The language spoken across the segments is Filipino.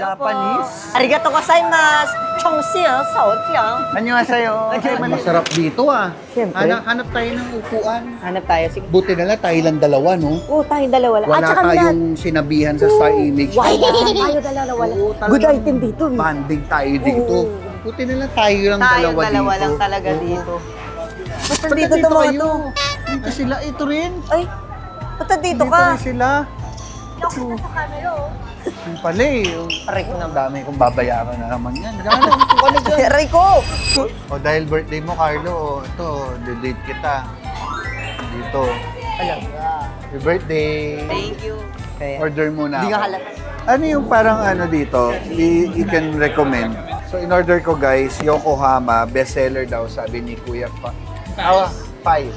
Japanese. Arigato gozaimasu. Chongxia, saojiang. Annyeonghaseyo. Masarap dito ah. Siyempre. Hanap tayo ng upuan. Hanap tayo. Sige. Buti na lang tayo lang dalawa, no? Oo, tayong dalawa lang. Wala tayong sinabihan sa Star Image. Wala. Tayo dalawa wala. Oo, talagang Good item dito. Banding tayo dito. Buti na lang tayo lang Tayong dalawa dalawa dito. lang talaga dito. Ba't Ba't nandito to mga to? Ito sila, ito rin. Ay, ba't nandito Dito ka? rin sila. Yung pala eh. Aray ko Ang dami kong babayaran na naman yan. Gano'n, kung ano dyan. Aray ko! O dahil birthday mo, Carlo, ito, date kita. Dito. Happy birthday. Thank you. Kaya, Order muna hindi nga ako. halata. Ano yung parang ano dito, you can recommend? So in order ko guys, Yokohama, bestseller daw sabi ni Kuya Five.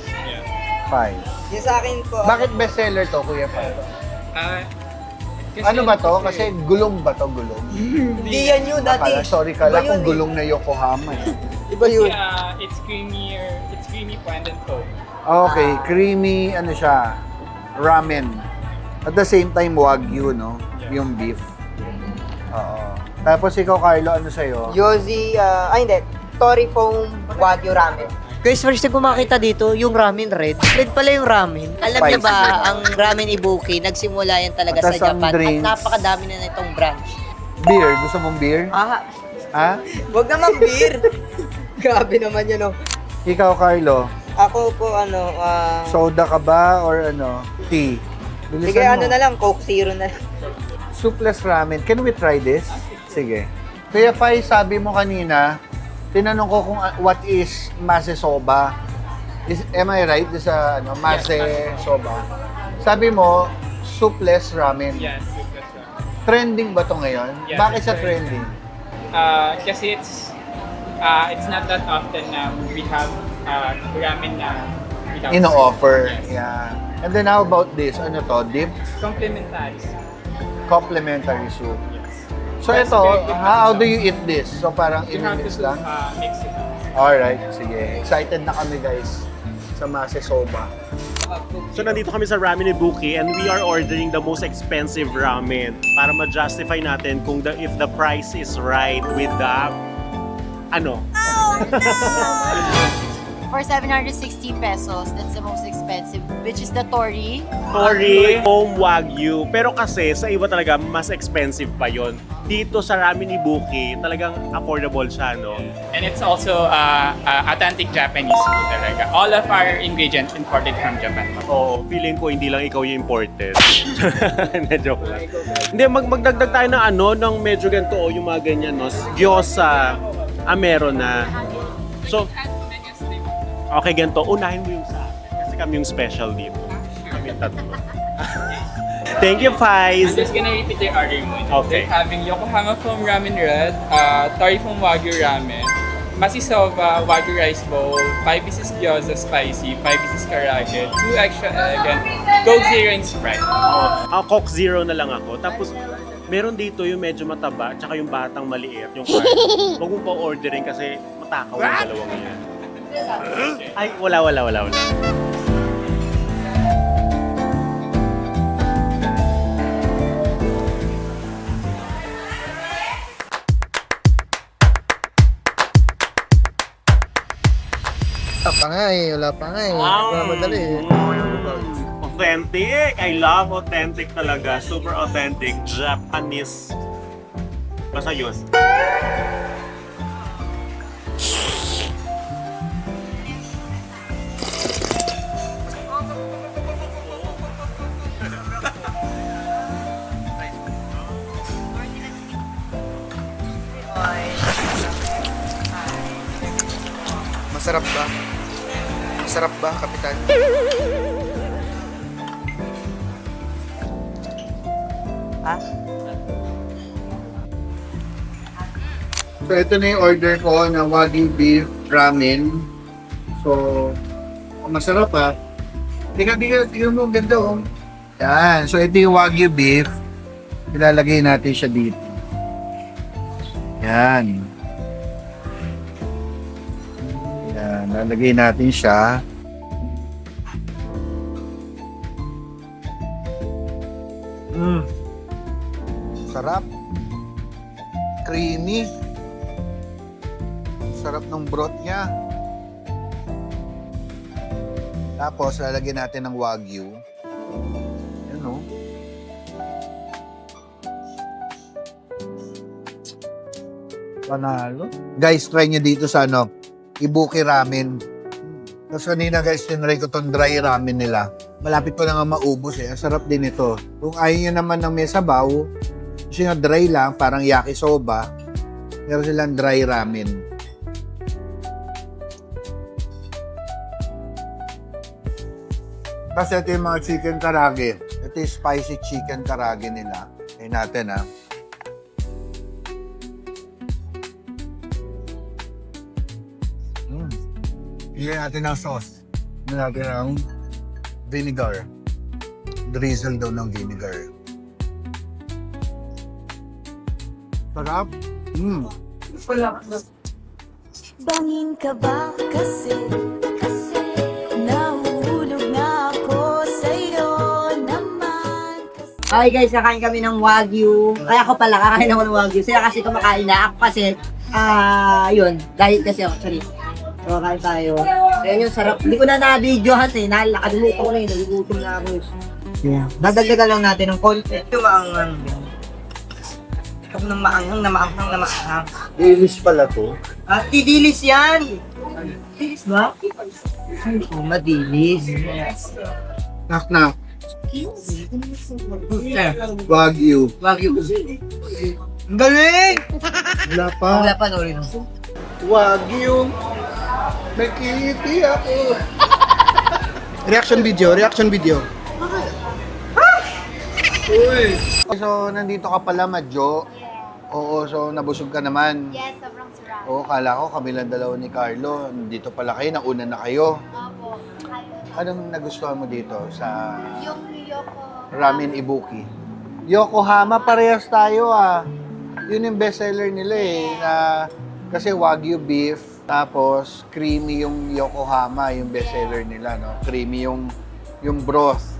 Five. Yung sa akin po, Bakit bestseller to, Kuya Five? Kasi Ano ba to? Kasi gulong ba to? Gulong? hindi yan yun dati. Sorry, kala Iba yun kung eh. gulong na Yokohama eh. Iba yun. it's creamy po and then cold. Okay, creamy, ano siya, ramen. At the same time, wagyu, no? Yung beef. Oo. Tapos ikaw, Carlo, ano sa'yo? Yozi, hindi. Tori foam Wagyu ramen. Guys, first time ko makita dito, yung ramen red. Red pala yung ramen. Alam niyo Spicy. ba, ang ramen ibuki, nagsimula yan talaga At sa ang Japan. drinks. At napakadami na nitong branch. Beer. Gusto mong beer? Ah, Ha? wag naman beer. Grabe naman yun, oh. Ikaw, Carlo, Ako po, soda ka ba or ano? Tea? Bilisan sige, mo. ano na lang, Coke Zero na lang. Soupless ramen. Can we try this? Sige. Kuya Pai, sabi mo kanina, tinanong ko kung what is mase soba. Am I right? Sa ano, mase soba. Sabi mo, soupless ramen. Yes, super strong. Trending ba to ngayon? Yes, Bakit it's sa very trending? Kasi it's not that often na we have ramen na without Ino-offer. soup. Yes. Yeah. And then how about this? Ano to? Dip? Complementary. Complimentary soup. Yes. So That's ito, very good how soup. do you eat this? So parang You have to in-mix lang? mix it. Alright, sige. Excited na kami guys sa mase soba. So nandito kami sa Ramen Ibuki and we are ordering the most expensive ramen para ma-justify natin kung if the price is right with the ano. For 760 pesos, that's the most expensive, which is the Tori. Tori Home Wagyu. Pero kasi sa iba talaga mas expensive pa yon. Dito sa Ramen Ibuki, talagang affordable siya, no? And it's also authentic Japanese food talaga. All of our ingredients imported from Japan. Oo, feeling ko hindi lang ikaw yung imported. Joke lang. Hindi, magdagdag tayo ng ano, ng medyo ganito, yung mga ganyan, no? Gyoza, meron na. So, okay, ganito. Unahin mo yung sa akin. Kasi kami yung special dito. Kami tatlo. Thank you, I'm Faiz. just gonna repeat the order muna. Okay. We're having Yokohama foam ramen red, Tori foam Wagyu ramen, Masisoba Wagyu rice bowl, 5 pieces gyoza spicy, 5 pieces karaage, 2 extra egg, and Coke Zero and Sprite. Coke Zero na lang ako. Tapos, meron dito yung medyo mataba, tsaka yung batang maliit, yung card. Huwag mo pa ordering kasi matakaw yung dalawang yan. Ay, wala. Wala pa nga eh. Authentic! I love authentic talaga. Super authentic. Japanese. Basta yun. Masarap ba? Masarap ba, Kapitan? Ha? So ito na yung order ko na Wagyu beef ramen. So, masarap ha. Tingnan mo, ang ganda oh. Yan. So ito yung Wagyu beef. Ilalagay natin siya dito. Yan. Yan. Lalagay natin siya. Sarap. ng broth niya. Tapos, lalagyan natin ng wagyu. Yan, o. Panalo. Guys, try nyo dito sa Ibuki Ramen. Tapos kanina guys, tinry ko tong dry ramen nila. Malapit ko na nga maubos eh. Ang sarap din ito. Kung ayaw nyo naman ng may sabaw, kasi nga dry lang, parang yakisoba. Meron silang dry ramen. Kasi ito yung mga chicken karage. Ito yung spicy chicken karage nila. Ayun natin ha. Higyan natin ng sauce. Higyan natin ng vinegar. Drizzle daw ng vinegar. Sarap. Bangin ka ba kasi nahuhulog na ako sa'yo naman kasi. Hi guys, kakain kami ng Wagyu. Kaya ako pala, kakain ako ng Wagyu. Sila kasi kumakain na. Ako kasi, yun, diet kasi ako, sorry. So, kain tayo. Ayan yung sarap. Hindi ko na na-videohan eh. Nakalimutan ko na yun. Nagugutom na ako. Yeah. Dadagdagan lang natin ng konti. Yung maanghang. Ikaw ng maanghang na maanghang na maanghang. Dilis pala to. Dilis yan! Dilis ba? Ay, madilis. Knock. Wagyu. Wagyu. Ang galing! Wala pa. Wala pa, Nori. Wagyu. Nakikiti ako. Reaction video. Uy. So, nandito ka pala, Madjo. Oo, so nabusog ka naman. Yes, sobrang sarap. Oo, kala ko kami lang dalawa ni Carlo. Nandito pala kayo, nauna na kayo. Opo. Anong nagustuhan mo dito sa Yung Yoko. Ramen Ibuki? Yokohama, parehas tayo ah. Yun yung bestseller nila eh. Kasi Wagyu beef, tapos creamy yung Yokohama, yung bestseller nila, no? Creamy yung broth.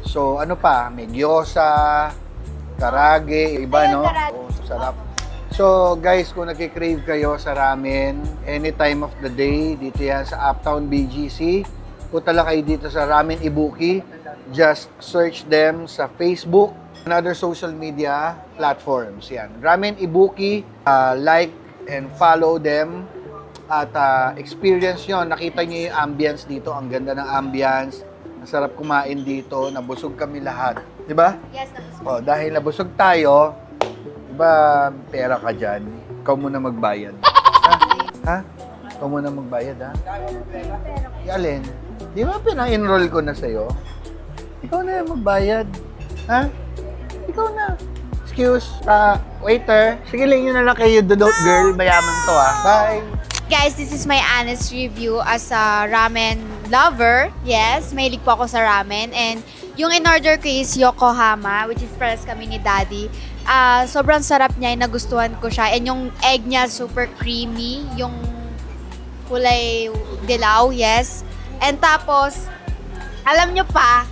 So, ano pa? May gyoza, karage, iba, no? Oh, sarap. So, guys, kung nagkikrave kayo sa ramen, any time of the day, dito yan sa Uptown BGC. Punta lang kayo dito sa Ramen Ibuki. Just search them sa Facebook and other social media platforms. Yan. Ramen Ibuki, like and follow them. At experience nyo, nakita nyo yung ambience dito. Ang ganda ng ambience. Ang sarap kumain dito. Nabusog kami lahat. Diba? Yes, nabusog. Oh, dahil nabusog tayo, diba pera ka dyan? Ikaw muna magbayad. Ha? Ikaw muna magbayad, ha? Alin? Di ba pina-enroll ko na sa'yo? Ikaw na yung magbayad. Ha? Ikaw na. Excuse, waiter. Sige lang yun na lang kayo, Dudot Girl. Mayaman to, ha? Bye! Guys, this is my honest review as a ramen lover. Yes, mahilig po ako sa ramen. And yung in-order ko is Yokohama, which is pares kami ni Daddy. Sobrang sarap niya, nagustuhan ko siya. And yung egg niya, super creamy. Yung kulay dilaw, yes. And tapos, alam nyo pa,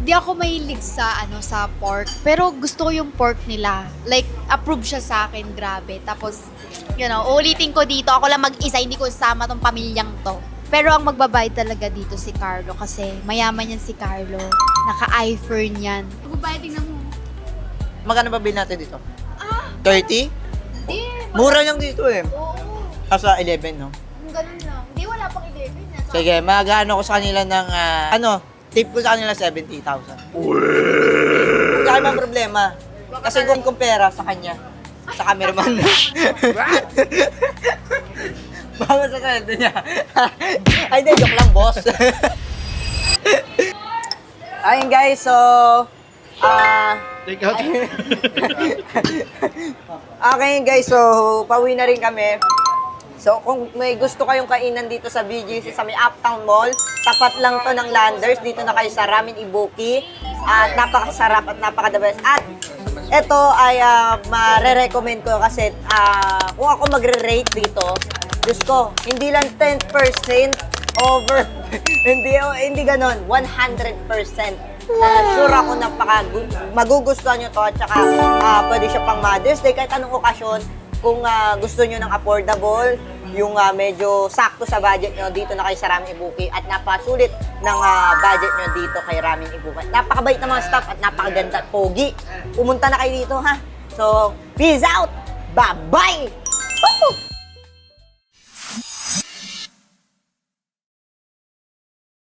di ako mahilig sa sa pork. Pero gusto ko yung pork nila. Like, approve siya sa akin, grabe. Tapos, ulitin ko dito. Ako lang mag-isa, hindi ko sama tong pamilyang to. Pero ang magbabayad talaga dito si Carlo kasi mayaman yan si Carlo. Naka-iPhone yan. Magbabayad, tingnan mo. Magkano ba bill natin dito? 30? Hindi. Mura lang dito eh. Oo. Sa 11, no? Ganun lang. Hindi, wala pang 11. Sige, mag-ano ko sa kanila ng, tip ko sa kanila 70,000. Wala naman problema. Kasi kung pera sa kanya, sa cameraman. Bawa sa sweldo niya. Ay, hindi, joke lang, boss. Ayun guys, so, Take out. okay guys, so, pauwi na rin kami. So, kung may gusto kayong kainan dito sa BGC, sa may Uptown Mall, tapat lang to ng Landers. Dito na kayo sa Ramen Ibuki. At napakasarap at napaka-the best. At ito ay mare-recommend ko kasi kung ako magre-rate dito, Diyos ko, hindi lang 10% over, hindi ganon, 100%. Sure ako magugustuhan nyo to at saka pwede siya pang Mother's Day, kahit anong okasyon, kung gusto nyo ng affordable, yung medyo sakto sa budget nyo, dito na kayo sa Ramen Ibuki at napasulit ng budget nyo dito kay Ramen Ibuki. Napakabait ng mga staff at napakaganda at pogi. Pumunta na kayo dito ha. So, peace out! Bye-bye!